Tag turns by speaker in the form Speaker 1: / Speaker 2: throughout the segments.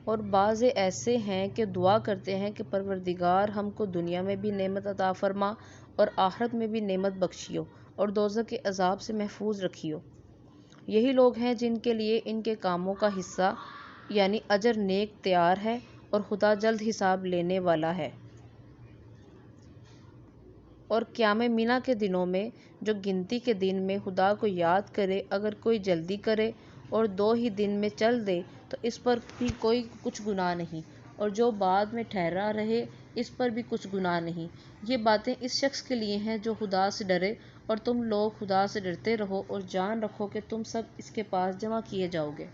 Speaker 1: اور بعض ایسے ہیں کہ دعا کرتے ہیں کہ پروردگار ہم کو دنیا میں بھی نعمت عطا فرما اور آخرت میں بھی نعمت بخشیو اور دوزخ کے عذاب سے محفوظ رکھیو۔ یہی لوگ ہیں جن کے لیے ان کے کاموں کا حصہ یعنی اجر نیک تیار ہے اور خدا جلد حساب لینے والا ہے۔ اور قیام منہ کے دنوں میں جو گنتی کے دن میں خدا کو یاد کرے، اگر کوئی جلدی کرے اور 2 ہی دن میں چل دے تو اس پر بھی کوئی کچھ گناہ نہیں، اور جو بعد میں ٹھہرا رہے اس پر بھی کچھ گناہ نہیں۔ یہ باتیں اس شخص کے لیے ہیں جو خدا سے ڈرے، اور تم لوگ خدا سے ڈرتے رہو اور جان رکھو کہ تم سب اس کے پاس جمع کیے جاؤ گے۔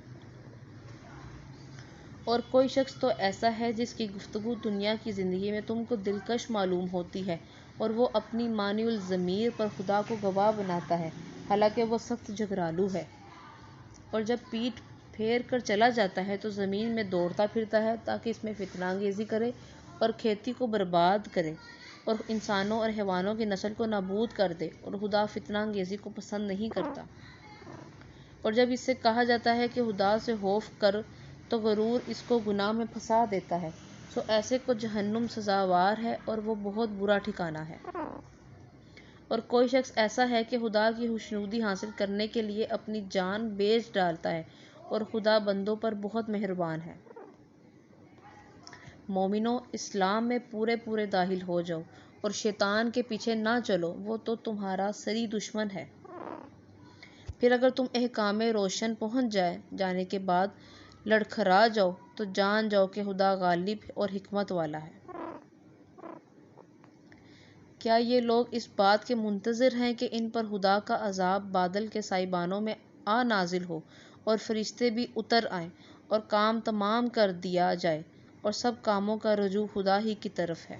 Speaker 1: اور کوئی شخص تو ایسا ہے جس کی گفتگو دنیا کی زندگی میں تم کو دلکش معلوم ہوتی ہے، اور وہ اپنی مانی الضمیر پر خدا کو گواہ بناتا ہے، حالانکہ وہ سخت جھگڑالو ہے۔ اور جب پیٹھ پھیر کر چلا جاتا ہے تو زمین میں دوڑتا پھرتا ہے تاکہ اس میں فتنہ انگیزی کرے اور کھیتی کو برباد کرے اور انسانوں اور حیوانوں کی نسل کو نابود کر دے، اور خدا فتنہ انگیزی کو پسند نہیں کرتا۔ اور جب اس سے کہا جاتا ہے کہ خدا سے خوف کر تو غرور اس کو گناہ میں پھنسا دیتا ہے، سو ایسے کو جہنم سزاوار ہے اور وہ بہت برا ٹھکانہ ہے۔ اور کوئی شخص ایسا ہے کہ خدا کی خوشنودی حاصل کرنے کے لیے اپنی جان بیچ ڈالتا ہے، اور خدا بندوں پر بہت مہربان ہے۔ مومنو، اسلام میں پورے داخل ہو جاؤ اور شیطان کے پیچھے نہ چلو، وہ تو تمہارا سری دشمن ہے۔ پھر اگر تم احکام روشن پہنچ جانے کے بعد لڑکھڑا جاؤ تو جان جاؤ کہ خدا غالب اور حکمت والا ہے۔ کیا یہ لوگ اس بات کے منتظر ہیں کہ ان پر خدا کا عذاب بادل کے سائبانوں میں آ نازل ہو اور فرشتے بھی اتر آئیں اور کام تمام کر دیا جائے، اور سب کاموں کا رجوع خدا ہی کی طرف ہے؟